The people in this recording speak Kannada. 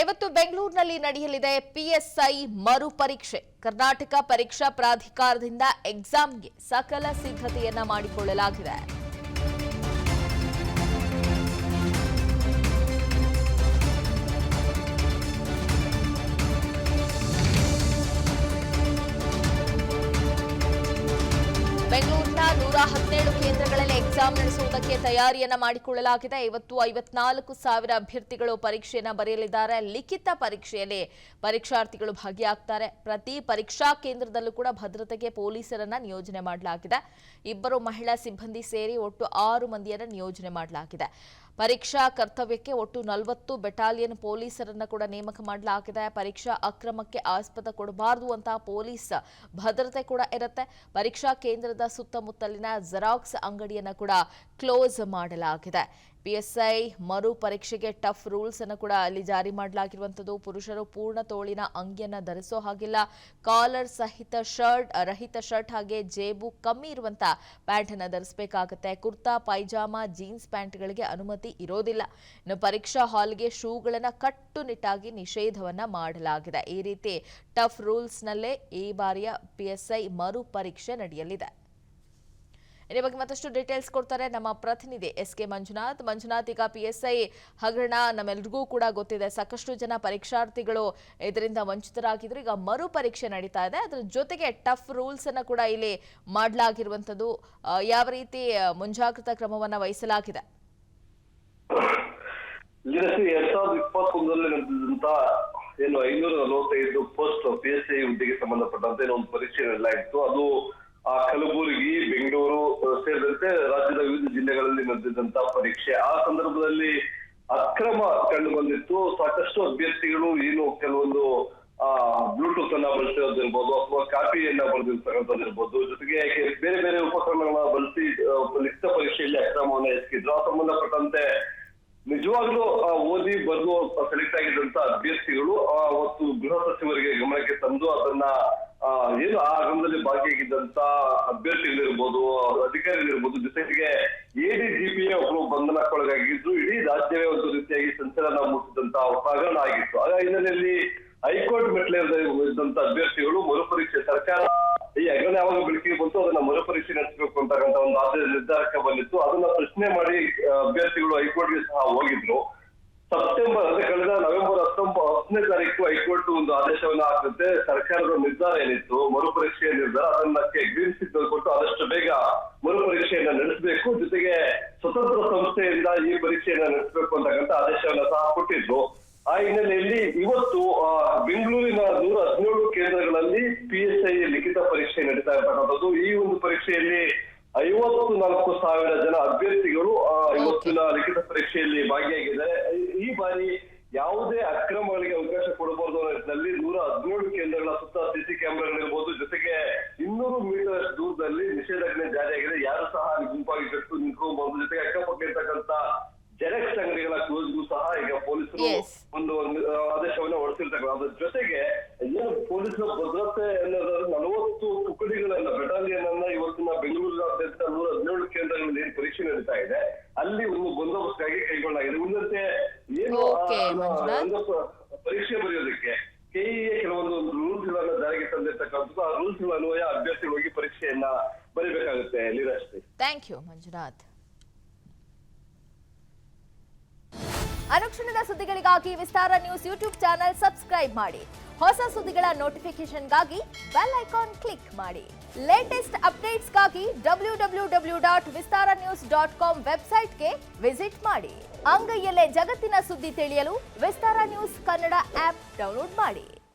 ಇವತ್ತು ಬೆಂಗಳೂರಿನಲ್ಲಿ ನಡೆಯಲಿದೆ ಪಿಎಸ್ಐ ಮರು ಪರೀಕ್ಷೆ. ಕರ್ನಾಟಕ ಪರೀಕ್ಷಾ ಪ್ರಾಧಿಕಾರದಿಂದ ಎಕ್ಸಾಮ್ಗೆ ಸಕಲ ಸಿದ್ಧತೆಯನ್ನ ಮಾಡಿಕೊಳ್ಳಲಾಗಿದೆ. ಬೆಂಗಳೂರಿನ 117 ಕೇಂದ್ರಗಳಲ್ಲಿ ಎಕ್ಸಾಮ್ ನಡೆಸುವುದಕ್ಕೆ ತಯಾರಿಯನ್ನ ಮಾಡಿಕೊಳ್ಳಲಾಗಿದೆ. ಇವತ್ತು 54,000 ಅಭ್ಯರ್ಥಿಗಳು ಪರೀಕ್ಷೆಯನ್ನ ಬರೆಯಲಿದ್ದಾರೆ. ಲಿಖಿತ ಪರೀಕ್ಷೆಯಲ್ಲಿ ಪರೀಕ್ಷಾರ್ಥಿಗಳು ಭಾಗಿಯಾಗ್ತಾರೆ. ಪ್ರತಿ ಪರೀಕ್ಷಾ ಕೇಂದ್ರದಲ್ಲೂ ಕೂಡ ಭದ್ರತೆಗೆ ಪೊಲೀಸರನ್ನ ನಿಯೋಜನೆ ಮಾಡಲಾಗಿದೆ. 2 ಮಹಿಳಾ ಸಿಬ್ಬಂದಿ ಸೇರಿ ಒಟ್ಟು 6 ಮಂದಿಯನ್ನ ನಿಯೋಜನೆ ಮಾಡಲಾಗಿದೆ. ಪರೀಕ್ಷಾ ಕರ್ತವ್ಯಕ್ಕೆ ಒಟ್ಟು 40 ಬೆಟಾಲಿಯನ್ ಪೊಲೀಸರನ್ನ ಕೂಡ ನೇಮಕ ಮಾಡಲಾಗಿದೆ. ಪರೀಕ್ಷಾ ಅಕ್ರಮಕ್ಕೆ ಆಸ್ಪದ ಕೊಡಬಾರದು ಅಂತ ಪೊಲೀಸ್ ಭದ್ರತೆ ಕೂಡ ಇರುತ್ತೆ. ಪರೀಕ್ಷಾ ಕೇಂದ್ರದ ಸುತ್ತಮುತ್ತಲಿನ ಜೆರಾಕ್ಸ್ ಅಂಗಡಿಯನ್ನ ಕೂಡ ಕ್ಲೋಸ್ ಮಾಡಲಾಗಿದೆ. ಪಿಎಸ್ಐ ಮರು ಪರೀಕ್ಷೆಗೆ ಟಫ್ ರೂಲ್ಸ್ ಅನ್ನು ಕೂಡ ಅಲ್ಲಿ ಜಾರಿ ಮಾಡಲಾಗಿರುವಂತದ್ದು. ಪುರುಷರು ಪೂರ್ಣ ತೋಳಿನ ಅಂಗಿಯನ್ನ ಧರಿಸೋ ಹಾಗಿಲ್ಲ. ಕಾಲರ್ ರಹಿತ ಶರ್ಟ್ ಹಾಗೆ ಜೇಬು ಕಮ್ಮಿ ಇರುವಂತ ಪ್ಯಾಂಟ್ ಅನ್ನ ಧರಿಸಬೇಕಾಗುತ್ತೆ. ಕುರ್ತಾ ಪೈಜಾಮಾ ಜೀನ್ಸ್ ಪ್ಯಾಂಟ್ಗಳಿಗೆ ಅನುಮತಿ ಇರೋದಿಲ್ಲ. ಇನ್ನು ಪರೀಕ್ಷಾ ಹಾಲ್ಗೆ ಶೂಗಳನ್ನ ಕಟ್ಟುನಿಟ್ಟಾಗಿ ನಿಷೇಧವನ್ನ ಮಾಡಲಾಗಿದೆ. ಈ ರೀತಿ ಟಫ್ ರೂಲ್ಸ್ ನಲ್ಲೇ ಈ ಬಾರಿಯ ಪಿಎಸ್ಐ ಮರು ಪರೀಕ್ಷೆ ನಡೆಯಲಿದೆ. ಇದರ ಬಗ್ಗೆ ಮತ್ತಷ್ಟು ಡೀಟೇಲ್ಸ್ ಕೊಡ್ತಾರೆ ನಮ್ಮ ಪ್ರತಿನಿಧಿ ಎಸ್ಕೆ ಮಂಜುನಾಥ್. ಈಗ ಪಿಎಸ್ಐ ಹಗರಣ ನಮ್ಮೆಲ್ರಿಗೂ ಕೂಡ ಗೊತ್ತಿದೆ. ಸಾಕಷ್ಟು ಜನ ಪರೀಕ್ಷಾರ್ಥಿಗಳು ಇದರಿಂದ ವಂಚಿತರಾಗಿದ್ರು. ಈಗ ಮರು ಪರೀಕ್ಷೆ ನಡೀತಾ ಇದೆ. ಅದರ ಜೊತೆಗೆ ಟಫ್ ರೂಲ್ಸ್ ಅನ್ನ ಕೂಡ ಇಲ್ಲಿ ಮಾಡಲಾಗಿರುವಂತದ್ದು. ಯಾವ ರೀತಿ ಮುಂಜಾಗ್ರತಾ ಕ್ರಮವನ್ನ ವಹಿಸಲಾಗಿದೆ? 2021ರಲ್ಲಿ ನಡೆದಂತ 545 ಪೋಸ್ಟ್ ಪಿಎಸ್ಐ ಹುದ್ದೆಗೆ ಸಂಬಂಧಪಟ್ಟಂತೆ ಒಂದು ಪರೀಕ್ಷೆ ನಡೆಸಲಾಗಿತ್ತು. ಅದು ಕಲಬುರಗಿ, ಬೆಂಗಳೂರು ಸೇರಿದಂತೆ ರಾಜ್ಯದ ವಿವಿಧ ಜಿಲ್ಲೆಗಳಲ್ಲಿ ನಡೆದಿದ್ದಂತ ಪರೀಕ್ಷೆ. ಆ ಸಂದರ್ಭದಲ್ಲಿ ಅಕ್ರಮ ಕಂಡು ಬಂದಿತ್ತು. ಸಾಕಷ್ಟು ಅಭ್ಯರ್ಥಿಗಳು ಕೆಲವೊಂದು ಬ್ಲೂಟೂತ್ ಅನ್ನ ಬಳಸಿರೋದಿರ್ಬೋದು ಅಥವಾ ಕಾಪಿಯನ್ನ ಬರೆದಿರ್ತಕ್ಕಂಥದ್ದಿರ್ಬೋದು, ಜೊತೆಗೆ ಬೇರೆ ಬೇರೆ ಉಪಕರಣಗಳನ್ನ ಬಳಸಿ ಲಿಖಿತ ಪರೀಕ್ಷೆಯಲ್ಲಿ ಅಕ್ರಮವನ್ನ ಎಸಗಿದ್ರು. ಆ ಸಂಬಂಧಪಟ್ಟಂತೆ ನಿಜವಾಗ್ಲೂ ಓದಿ ಬರೆದು ಸೆಲೆಕ್ಟ್ ಆಗಿದ್ದಂತ ಅಭ್ಯರ್ಥಿಗಳು ಅವತ್ತು ಗೃಹ ಸಚಿವರಿಗೆ ಗಮನಕ್ಕೆ ತಂದು ಅದನ್ನ ಆ ಹಗರಣದಲ್ಲಿ ಭಾಗಿಯಾಗಿದ್ದಂತ ಅಭ್ಯರ್ಥಿಗಳಿರ್ಬೋದು, ಅಧಿಕಾರಿಗಳಿರ್ಬೋದು, ಜೊತೆಗೆ ಎಡಿಜಿಪಿ ಒಬ್ಬರು ಬಂಧನಕ್ಕೊಳಗಾಗಿದ್ರು. ಇಡೀ ರಾಜ್ಯವೇ ಒಂದು ರೀತಿಯಾಗಿ ಸಂಚಲನ ಮೂಡಿಸಿದಂತ ಹಗರಣ ಆಗಿತ್ತು. ಆ ಹಿನ್ನೆಲೆಯಲ್ಲಿ ಹೈಕೋರ್ಟ್ ಮೆಟ್ಲೇರಿದಂತ ಅಭ್ಯರ್ಥಿಗಳು ಮರುಪರೀಕ್ಷೆ, ಸರ್ಕಾರ ಈ ಹಗರಣ ಯಾವಾಗ ಬೆಳಕಿಗೆ ಬಂತು ಅದನ್ನ ಮರುಪರೀಕ್ಷೆ ನಡೆಸಬೇಕು ಅಂತಕ್ಕಂಥ ಒಂದು ನಿರ್ಧಾರಕ್ಕೆ ಬಂದಿತ್ತು. ಅದನ್ನ ಪ್ರಶ್ನೆ ಮಾಡಿ ಅಭ್ಯರ್ಥಿಗಳು ಹೈಕೋರ್ಟ್ಗೆ ಸಹ ಹೋಗಿದ್ರು. ಕಳೆದ ನವೆಂಬರ್ 10ನೇ ತಾರೀಕು ಹೈಕೋರ್ಟ್ ಒಂದು ಆದೇಶವನ್ನ ಹಾಕುತ್ತೆ. ಸರ್ಕಾರದ ನಿರ್ಧಾರ ಏನಿತ್ತು ಮರುಪರೀಕ್ಷೆಯ ನಿರ್ಧಾರ, ಅದನ್ನಕ್ಕೆ ಗ್ರೀನ್ ಸಿಗ್ನಲ್ ಕೊಟ್ಟು ಆದಷ್ಟು ಬೇಗ ಮರುಪರೀಕ್ಷೆಯನ್ನ ನಡೆಸಬೇಕು, ಜೊತೆಗೆ ಸ್ವತಂತ್ರ ಸಂಸ್ಥೆಯಿಂದ ಈ ಪರೀಕ್ಷೆಯನ್ನ ನಡೆಸಬೇಕು ಅಂತಕ್ಕಂಥ ಆದೇಶವನ್ನ ಸಹ ಕೊಟ್ಟಿದ್ರು. ಆ ಹಿನ್ನೆಲೆಯಲ್ಲಿ ಇವತ್ತು ಬೆಂಗಳೂರಿನ 117 ಕೇಂದ್ರಗಳಲ್ಲಿ ಪಿಎಸ್ಐ ಲಿಖಿತ ಪರೀಕ್ಷೆ ನಡೀತಾ ಇರ್ತಕ್ಕಂಥದ್ದು. ಈ ಒಂದು ಪರೀಕ್ಷೆಯಲ್ಲಿ 54,000 ಜನ ಅಭ್ಯರ್ಥಿಗಳು ಇವತ್ತಿನ ಲಿಖಿತ ಪರೀಕ್ಷೆಯಲ್ಲಿ ಭಾಗಿಯಾಗಿದ್ದಾರೆ. ಈ ಬಾರಿ ಯಾವುದೇ ಅಕ್ರಮಗಳಿಗೆ ಅವಕಾಶ ಕೊಡಬಹುದು ಅನ್ನೋ ನಿಟ್ಟಿನಲ್ಲಿ 117 ಕೇಂದ್ರಗಳ ಸುತ್ತ ಸಿಸಿ ಕ್ಯಾಮೆರಾಗಳಿರ್ಬೋದು, ಜೊತೆಗೆ 200 ಮೀಟರ್ ದೂರದಲ್ಲಿ ನಿಷೇಧಾಜ್ಞೆ ಜಾರಿಯಾಗಿದೆ. ಯಾರು ಸಹ ಗುಂಪಾಗಿ ಕಟ್ಟು ನಿಂತ್ಕೋಬಹುದು. ಜೊತೆಗೆ ಅಕ್ಕಪಕ್ಕ ಇರ್ತಕ್ಕಂಥ ಜೆರಾಕ್ಸ್ ಅಂಗಡಿಗಳ ಕ್ಲೋಸ್ಗೂ ಸಹ ಈಗ ಪೊಲೀಸರು ಒಂದು ಆದೇಶವನ್ನ ಹೊರಡಿಸಿರ್ತಕ್ಕಂಥ. ಅದ್ರ ಜೊತೆಗೆ ಪೊಲೀಸರ ಭದ್ರತೆ ಅನ್ನೋದಾದ್ರೆ 40 ತುಕಡಿಗಳನ್ನ, ಬೆಟಾಲಿಯನ್ ಅನ್ನ ಇವತ್ತಿನ ಬೆಂಗಳೂರಿನಾದ್ಯಂತ 117 ಕೇಂದ್ರಗಳಲ್ಲಿ ಏನ್ ಪರೀಕ್ಷೆ ನಡೀತಾ ಇದೆ ಅಲ್ಲಿ ಒಂದು ಬಂದೋಬಸ್ತಾಗಿ ಕೈಗೊಳ್ಳಲಾಗಿದೆ. ಮುಂದೆ ಪರೀಕ್ಷೆ ಬರೆಯೋದಕ್ಕೆ ಕೆಇಎ ಕೆಲವೊಂದು ರೂಲ್ಸ್ ಗಳನ್ನ ಜಾರಿಗೆ ತಂದಿರ್ತಕ್ಕಂಥದ್ದು. ಆ ರೂಲ್ಸ್ ಗಳ ಅನ್ವಯ ಅಭ್ಯರ್ಥಿಗಳು ಹೋಗಿ ಪರೀಕ್ಷೆಯನ್ನ ಬರೀಬೇಕಾಗುತ್ತೆ. Leelashree, thank you Manjunath. ಅನುಕ್ಷಣದ ಸುದ್ದಿಗಳಿಗಾಗಿ ವಿಸ್ತಾರ ನ್ಯೂಸ್ ಯೂಟ್ಯೂಬ್ ಚಾನೆಲ್ ಸಬ್ಸ್ಕ್ರೈಬ್ ಮಾಡಿ. ಹೊಸ ಸುದ್ದಿಗಳ ನೋಟಿಫಿಕೇಶನ್ಗಾಗಿ ಬೆಲ್ ಐಕಾನ್ ಕ್ಲಿಕ್ ಮಾಡಿ. ಲೇಟೆಸ್ಟ್ ಅಪ್ಡೇಟ್ಸ್ಗಾಗಿ www.vistaranews.com ವೆಬ್ಸೈಟ್ಗೆ ವಿಸಿಟ್ ಮಾಡಿ. ಅಂಗೈಯಲ್ಲೇ ಜಗತ್ತಿನ ಸುದ್ದಿ ತಿಳಿಯಲು ವಿಸ್ತಾರ ನ್ಯೂಸ್ ಕನ್ನಡ ಆಪ್ ಡೌನ್ಲೋಡ್ ಮಾಡಿ.